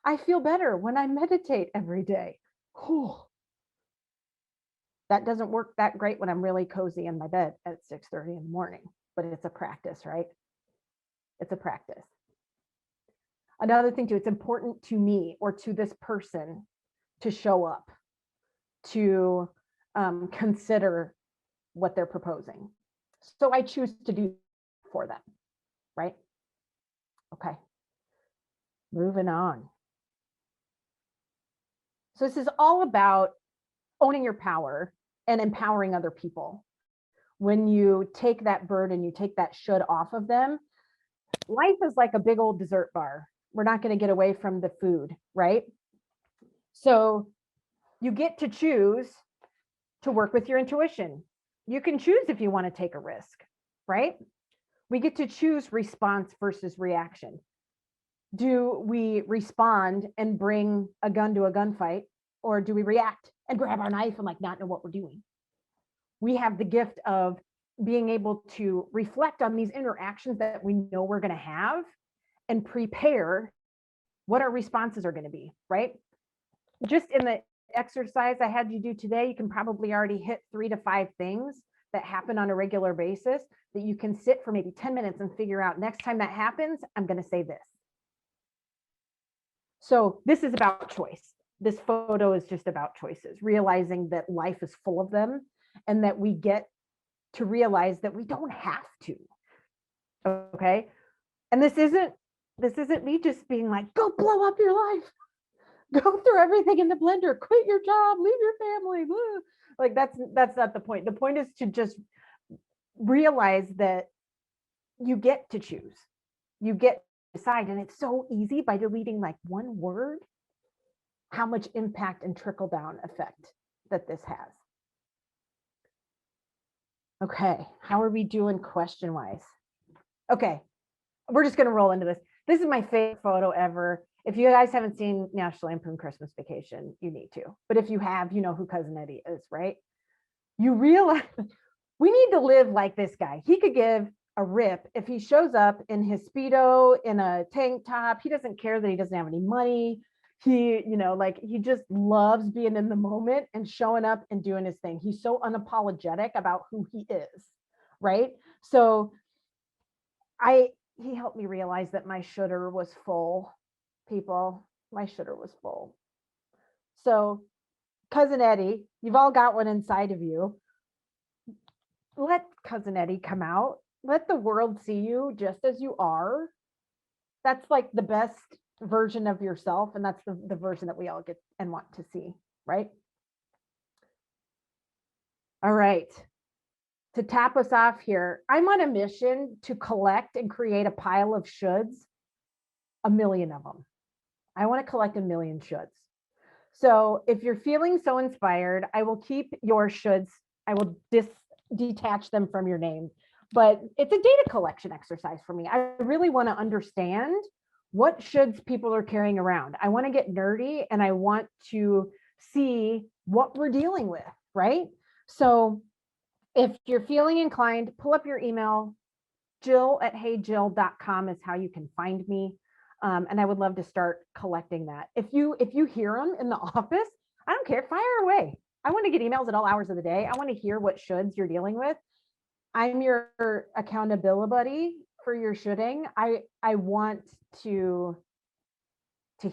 I feel better when I meditate every day. Whew. That doesn't work that great when I'm really cozy in my bed at 6:30 in the morning, but it's a practice, right? It's a practice. Another thing too, it's important to me or to this person to show up, to consider what they're proposing. So I choose to do for them, right? Okay, moving on. So this is all about owning your power and empowering other people. When you take that burden, you take that should off of them, life is like a big old dessert bar. We're not going to get away from the food, right? So you get to choose to work with your intuition. You can choose if you want to take a risk, right? We get to choose response versus reaction. Do we respond and bring a gun to a gunfight, or do we react and grab our knife and like not know what we're doing? We have the gift of being able to reflect on these interactions that we know we're going to have and prepare what our responses are going to be, right? just in the exercise I had you do today, you can probably already hit 3 to 5 things that happen on a regular basis that you can sit for maybe 10 minutes and figure out next time that happens, I'm going to say this. So this is about choice. This photo is just about choices, realizing that life is full of them and that we get to realize that we don't have to. Okay. And this isn't me just being like, go blow up your life. Go through everything in the blender, quit your job, leave your family. Blah. Like that's not the point. The point is to just realize that you get to choose. You get to decide. And it's so easy by deleting like one word, how much impact and trickle down effect that this has. Okay, how are we doing question wise? Okay, we're just gonna roll into this. This is my favorite photo ever. If you guys haven't seen National Lampoon Christmas Vacation, you need to. But if you have, you know who Cousin Eddie is, right? You realize we need to live like this guy. He could give a rip if he shows up in his Speedo, in a tank top. He doesn't care that he doesn't have any money. He, like he just loves being in the moment and showing up and doing his thing. He's so unapologetic about who he is, right? So he helped me realize that my shoulder was full. People, my shoulder was full. So Cousin Eddie, you've all got one inside of you. Let Cousin Eddie come out. Let the world see you just as you are. That's like the best version of yourself. And that's the version that we all get and want to see, right? All right. To tap us off here, I'm on a mission to collect and create a pile of shoulds, 1 million of them. I want to collect 1 million shoulds. So if you're feeling so inspired, I will keep your shoulds. I will detach them from your name, but it's a data collection exercise for me. I really want to understand what shoulds people are carrying around. I want to get nerdy and I want to see what we're dealing with, right? So if you're feeling inclined, pull up your email. Jill@heyjill.com is how you can find me. And I would love to start collecting that. If you hear them in the office, I don't care, fire away. I want to get emails at all hours of the day. I want to hear what shoulds you're dealing with. I'm your accountability buddy for your shoulding. I want to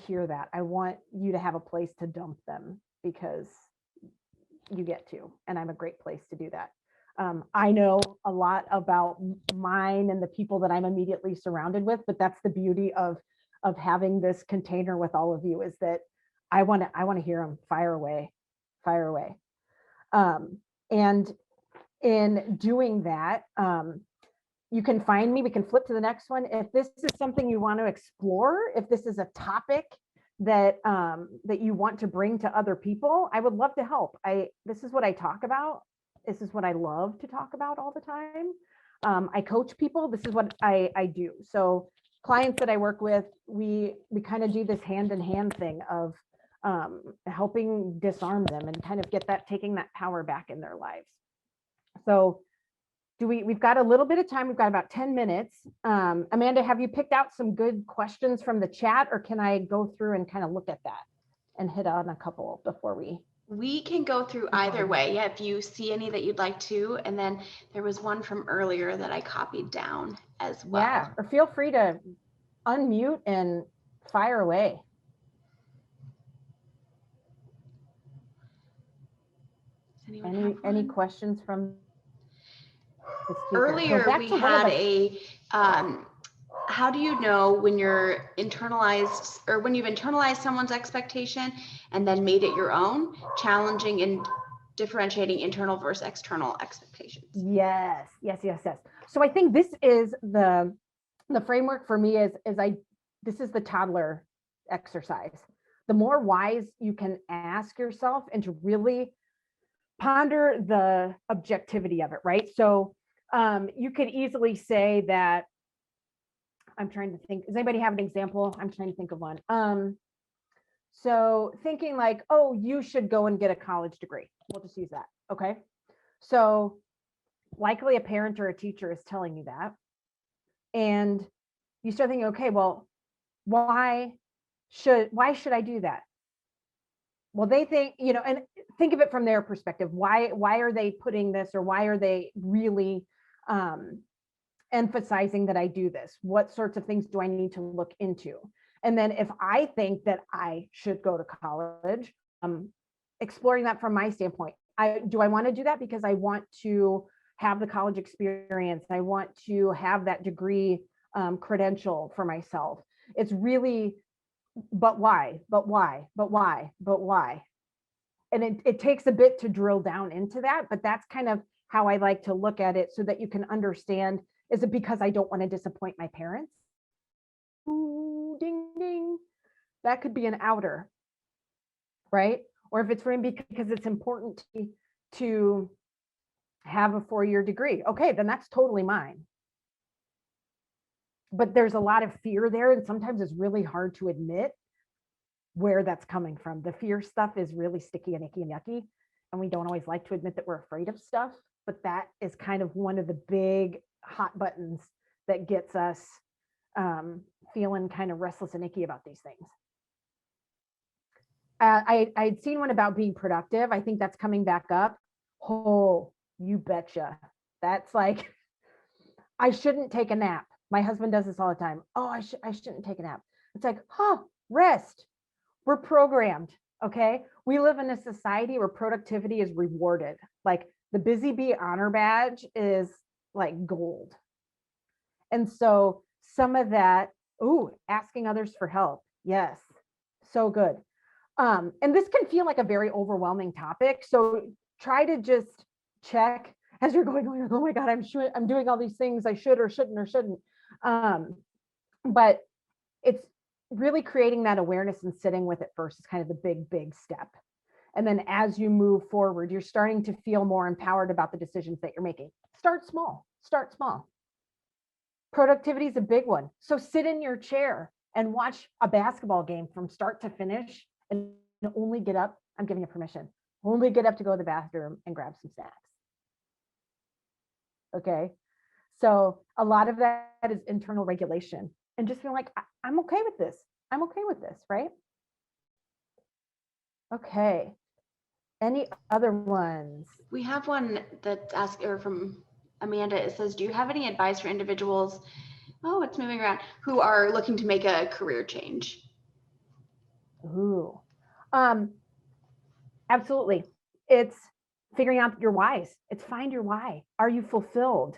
hear that. I want you to have a place to dump them because you get to, and I'm a great place to do that. I know a lot about mine and the people that I'm immediately surrounded with, but that's the beauty of having this container with all of you, is that I want to hear them. Fire away. And in doing that, you can find me. We can flip to the next one. If this is something you want to explore, if this is a topic that you want to bring to other people, I would love to help. This is what I talk about. This is what I love to talk about all the time. I coach people. This is what I do. So clients that I work with, we kind of do this hand in hand thing of helping disarm them and kind of taking that power back in their lives. So we've got a little bit of time. We've got about 10 minutes. Amanda, have you picked out some good questions from the chat, or can I go through and kind of look at that and hit on a couple before we can go through either way. Yeah, if you see any that you'd like to. And then there was one from earlier that I copied down as well. Yeah, or feel free to unmute and fire away. Any questions from the speaker? Earlier we had how do you know when you're internalized, or when you've internalized someone's expectation and then made it your own, challenging and differentiating internal versus external expectations? Yes. So I think this is the framework for me this is the toddler exercise. The more whys you can ask yourself and to really ponder the objectivity of it, right? So you could easily say that, I'm trying to think, does anybody have an example? I'm trying to think of one. So thinking like, oh, you should go and get a college degree. We'll just use that. Okay. So likely a parent or a teacher is telling you that. And you start thinking, okay, well, why should I do that? well, they think, and think of it from their perspective. Why are they putting this, or why are they really emphasizing that I do this? What sorts of things do I need to look into? And then if I think that I should go to college, exploring that from my standpoint, do I want to do that because I want to have the college experience? I want to have that degree credential for myself. It's really, but why? But why? But why? But why? And it takes a bit to drill down into that, but that's kind of how I like to look at it, so that you can understand, is it because I don't want to disappoint my parents? Ooh, ding, ding. That could be an outer, right? Or if it's for him because it's important to have a 4-year degree. Okay, then that's totally mine. But there's a lot of fear there, and sometimes it's really hard to admit where that's coming from. The fear stuff is really sticky and icky and yucky, and we don't always like to admit that we're afraid of stuff, but that is kind of one of the big hot buttons that gets us feeling kind of restless and icky about these things. I'd seen one about being productive. I think that's coming back up. Oh, you betcha. That's like, I shouldn't take a nap. My husband does this all the time. Oh, I shouldn't take a nap. It's like, rest. We're programmed, okay? We live in a society where productivity is rewarded. Like the Busy Bee honor badge is like gold. And so some of that, asking others for help. Yes, so good. And this can feel like a very overwhelming topic. So try to just check as you're going, oh my God, I'm doing all these things I should or shouldn't. But it's really creating that awareness and sitting with it first is kind of the big step. And then as you move forward, you're starting to feel more empowered about the decisions that you're making. Start small. Productivity is a big one. So sit in your chair and watch a basketball game from start to finish, and only get up. I'm giving you permission. Only get up to go to the bathroom and grab some snacks. Okay. So a lot of that is internal regulation, and just feeling like, I'm okay with this. I'm okay with this, right? Okay. Any other ones? We have one that's from Amanda. It says, do you have any advice for individuals, it's moving around, who are looking to make a career change? Ooh, absolutely. It's figuring out your whys. It's find your why. Are you fulfilled?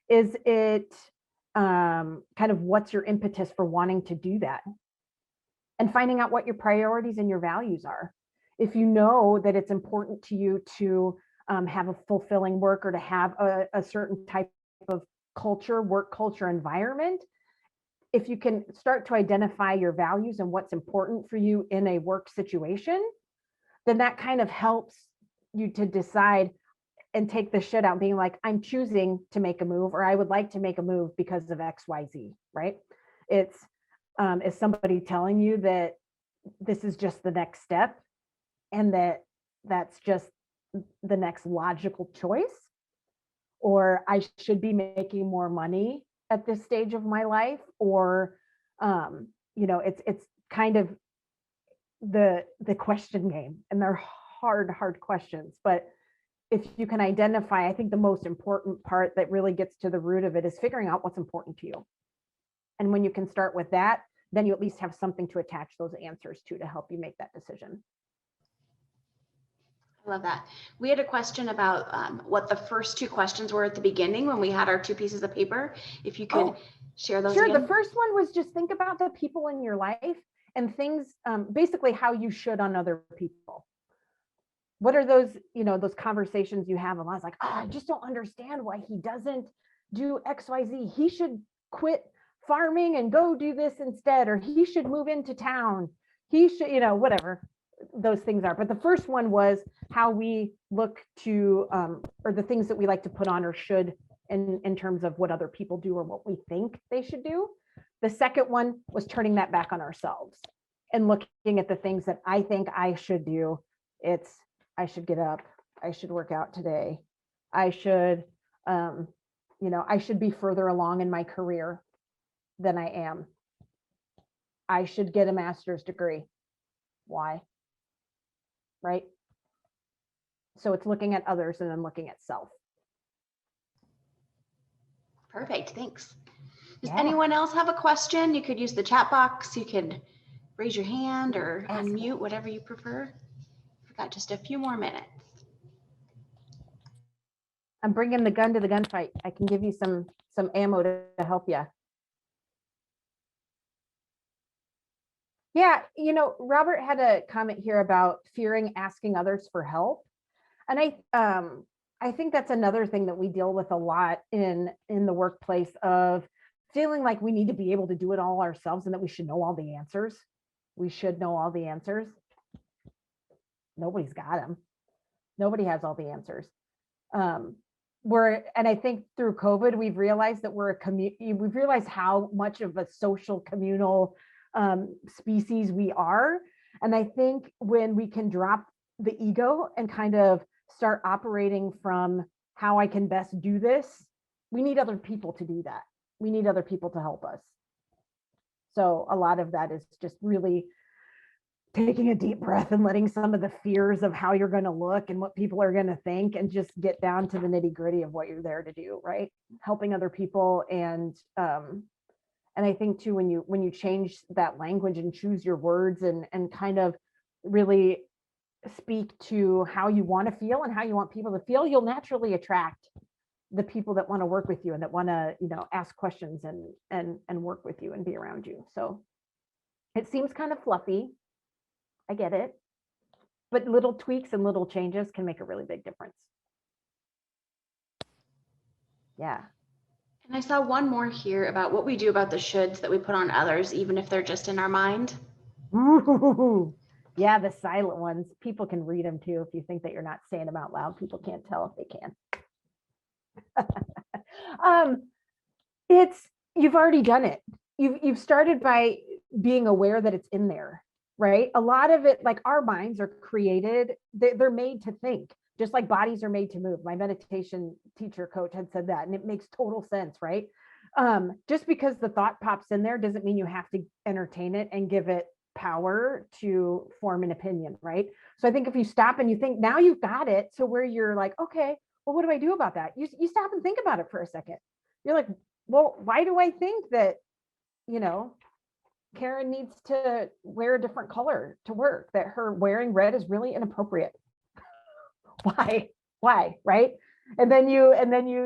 Is it kind of what's your impetus for wanting to do that? And finding out what your priorities and your values are. If you know that it's important to you to have a fulfilling work, or to have a certain type of work culture environment, if you can start to identify your values and what's important for you in a work situation, then that kind of helps you to decide and take the shit out, being like, I'm choosing to make a move, or I would like to make a move because of XYZ, right? It's is somebody telling you that this is just the next step, and that's just the next logical choice, or I should be making more money at this stage of my life, or it's kind of the question game, and they're hard questions. But if you can identify, I think the most important part that really gets to the root of it is figuring out what's important to you. And when you can start with that, then you at least have something to attach those answers to help you make that decision. I love that. We had a question about what the first 2 questions were at the beginning when we had our 2 pieces of paper. If you could share those. Sure. Again. The first one was just think about the people in your life and things, basically how you should on other people. What are those, those conversations you have? And I was like, I just don't understand why he doesn't do XYZ. He should quit farming and go do this instead, or he should move into town. He should, whatever those things are. But the first one was how we look to, or the things that we like to put on or should in terms of what other people do or what we think they should do. The second one was turning that back on ourselves and looking at the things that I think I should do. I should get up. I should work out today. I should, I should be further along in my career than I am. I should get a master's degree. Why? right? So it's looking at others and then looking at self. Perfect, thanks. Does Yeah. anyone else have a question? You could use the chat box. You could raise your hand or Ask me. unmute, whatever you prefer. We've got just a few more minutes. I'm bringing the gun to the gunfight. I can give you some ammo to help you. Yeah, you know, Robert had a comment here about fearing asking others for help. And I think that's another thing that we deal with a lot in the workplace, of feeling like we need to be able to do it all ourselves and that we should know all the answers. We should know all the answers. Nobody's got them. Nobody has all the answers. And I think through COVID, we've realized that we're a community. We've realized how much of a social communal species we are. And I think when we can drop the ego and kind of start operating from how I can best do this, we need other people to do that. We need other people to help us. So a lot of that is just really taking a deep breath and letting some of the fears of how you're going to look and what people are going to think, and just get down to the nitty gritty of what you're there to do, right? Helping other people. And I think too, when you change that language and choose your words and kind of really speak to how you want to feel and how you want people to feel, you'll naturally attract the people that want to work with you and that want to, you know, ask questions and work with you and be around you. So it seems kind of fluffy. I get it. But little tweaks and little changes can make a really big difference. Yeah. And I saw one more here about what we do about the shoulds that we put on others, even if they're just in our mind. Ooh, yeah, the silent ones. People can read them too. If you think that you're not saying them out loud, people can't tell if they can. You've already done it. You've started by being aware that it's in there, right? A lot of it, like our minds are created, they're made to think, just like bodies are made to move. My meditation teacher coach had said that, and it makes total sense, right? Just because the thought pops in there doesn't mean you have to entertain it and give it power to form an opinion, right? So I think if you stop and you think, now you've got it, so where you're like, okay, well, what do I do about that? You stop and think about it for a second. You're like, well, why do I think that, you know, Karen needs to wear a different color to work, that her wearing red is really inappropriate? Why, right? And then you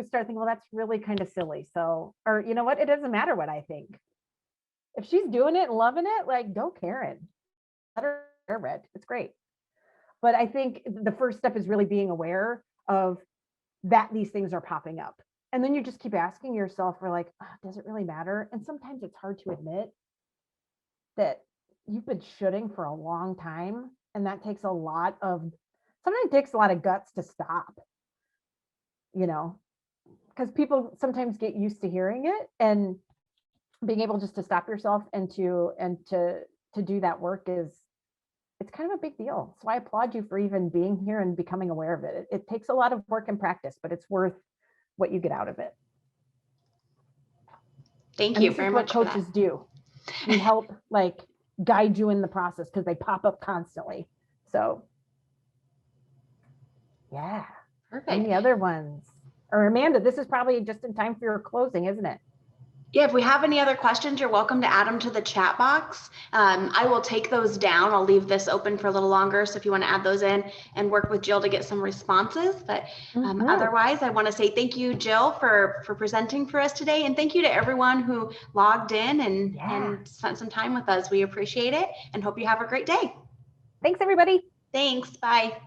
start thinking, well, that's really kind of silly. So, or you know what, it doesn't matter what I think. If she's doing it and loving it, like, go Karen, let her wear red. It's great. But I think the first step is really being aware of that these things are popping up. And then you just keep asking yourself, for like, oh, does it really matter? And sometimes it's hard to admit that you've been shoulding for a long time. And that takes sometimes it takes a lot of guts to stop, you know, because people sometimes get used to hearing it, and being able just to stop yourself and to do that work it's kind of a big deal. So I applaud you for even being here and becoming aware of it. It takes a lot of work and practice, but it's worth what you get out of it. Thank you very much. What coaches do. We help like guide you in the process because they pop up constantly. So yeah. Perfect. Any other ones? Or Amanda, this is probably just in time for your closing, isn't it? Yeah, if we have any other questions, you're welcome to add them to the chat box. I will take those down. I'll leave this open for a little longer. So if you want to add those in and work with Jill to get some responses. But otherwise, I want to say thank you, Jill, for presenting for us today. And thank you to everyone who logged in and spent some time with us. We appreciate it and hope you have a great day. Thanks, everybody. Thanks. Bye.